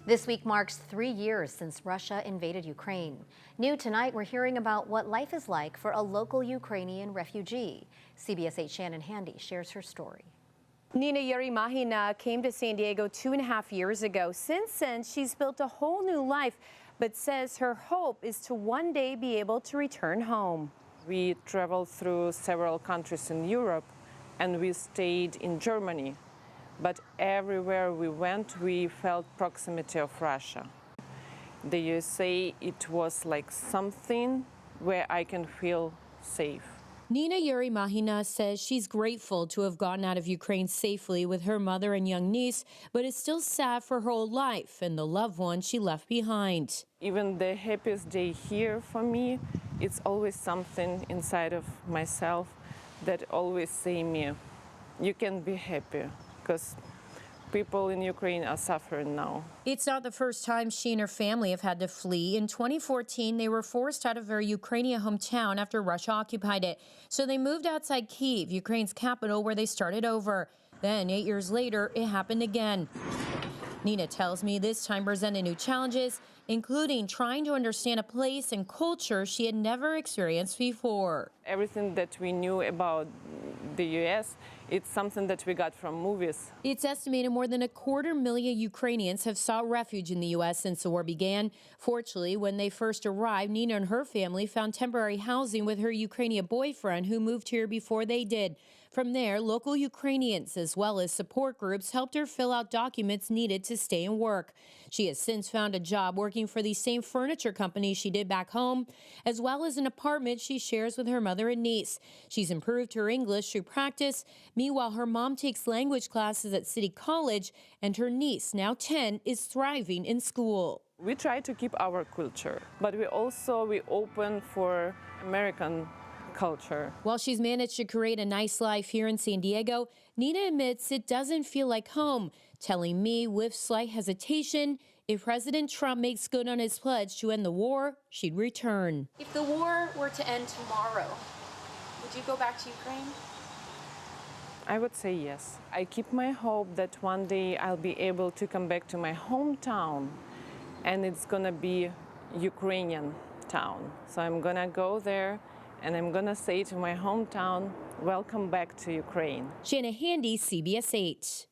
This week marks 3 years since Russia invaded Ukraine. New tonight, we're hearing about what life is like for a local Ukrainian refugee. CBS 8 Shannon Handy shares her story. Nina Yerimahina came to San Diego 2.5 years ago. Since then, she's built a whole new life, but says her hope is to one day be able to return home. We traveled through several countries in Europe, and we stayed in Germany. But everywhere we went, we felt proximity of Russia. The USA, it was like something where I can feel safe. Nina Yerimahina says she's grateful to have gotten out of Ukraine safely with her mother and young niece, but is still sad for her old life and the loved ones she left behind. Even the happiest day here for me, it's always something inside of myself that always say me, you can be happy, because people in Ukraine are suffering now. It's not the first time she and her family have had to flee. In 2014, they were forced out of their Ukrainian hometown after Russia occupied it. So they moved outside Kyiv, Ukraine's capital, where they started over. Then 8 years later, it happened again. Nina tells me this time presented new challenges, including trying to understand a place and culture she had never experienced before. Everything that we knew about the US, it's something that we got from movies. It's estimated more than 250,000 Ukrainians have sought refuge in the U.S. since the war began. Fortunately, when they first arrived, Nina and her family found temporary housing with her Ukrainian boyfriend, who moved here before they did. From there, local Ukrainians, as well as support groups, helped her fill out documents needed to stay and work. She has since found a job working for the same furniture company she did back home, as well as an apartment she shares with her mother and niece. She's improved her English through practice. Meanwhile, her mom takes language classes at City College, and her niece, now 10, is thriving in school. We try to keep our culture, but we open for American culture. While she's managed to create a nice life here in San Diego, Nina admits it doesn't feel like home, telling me with slight hesitation, if President Trump makes good on his pledge to end the war, she'd return. If the war were to end tomorrow, would you go back to Ukraine? I would say yes. I keep my hope that one day I'll be able to come back to my hometown, and it's gonna be Ukrainian town. So I'm gonna go there and I'm gonna say to my hometown, welcome back to Ukraine. Shannon Handy, CBS 8.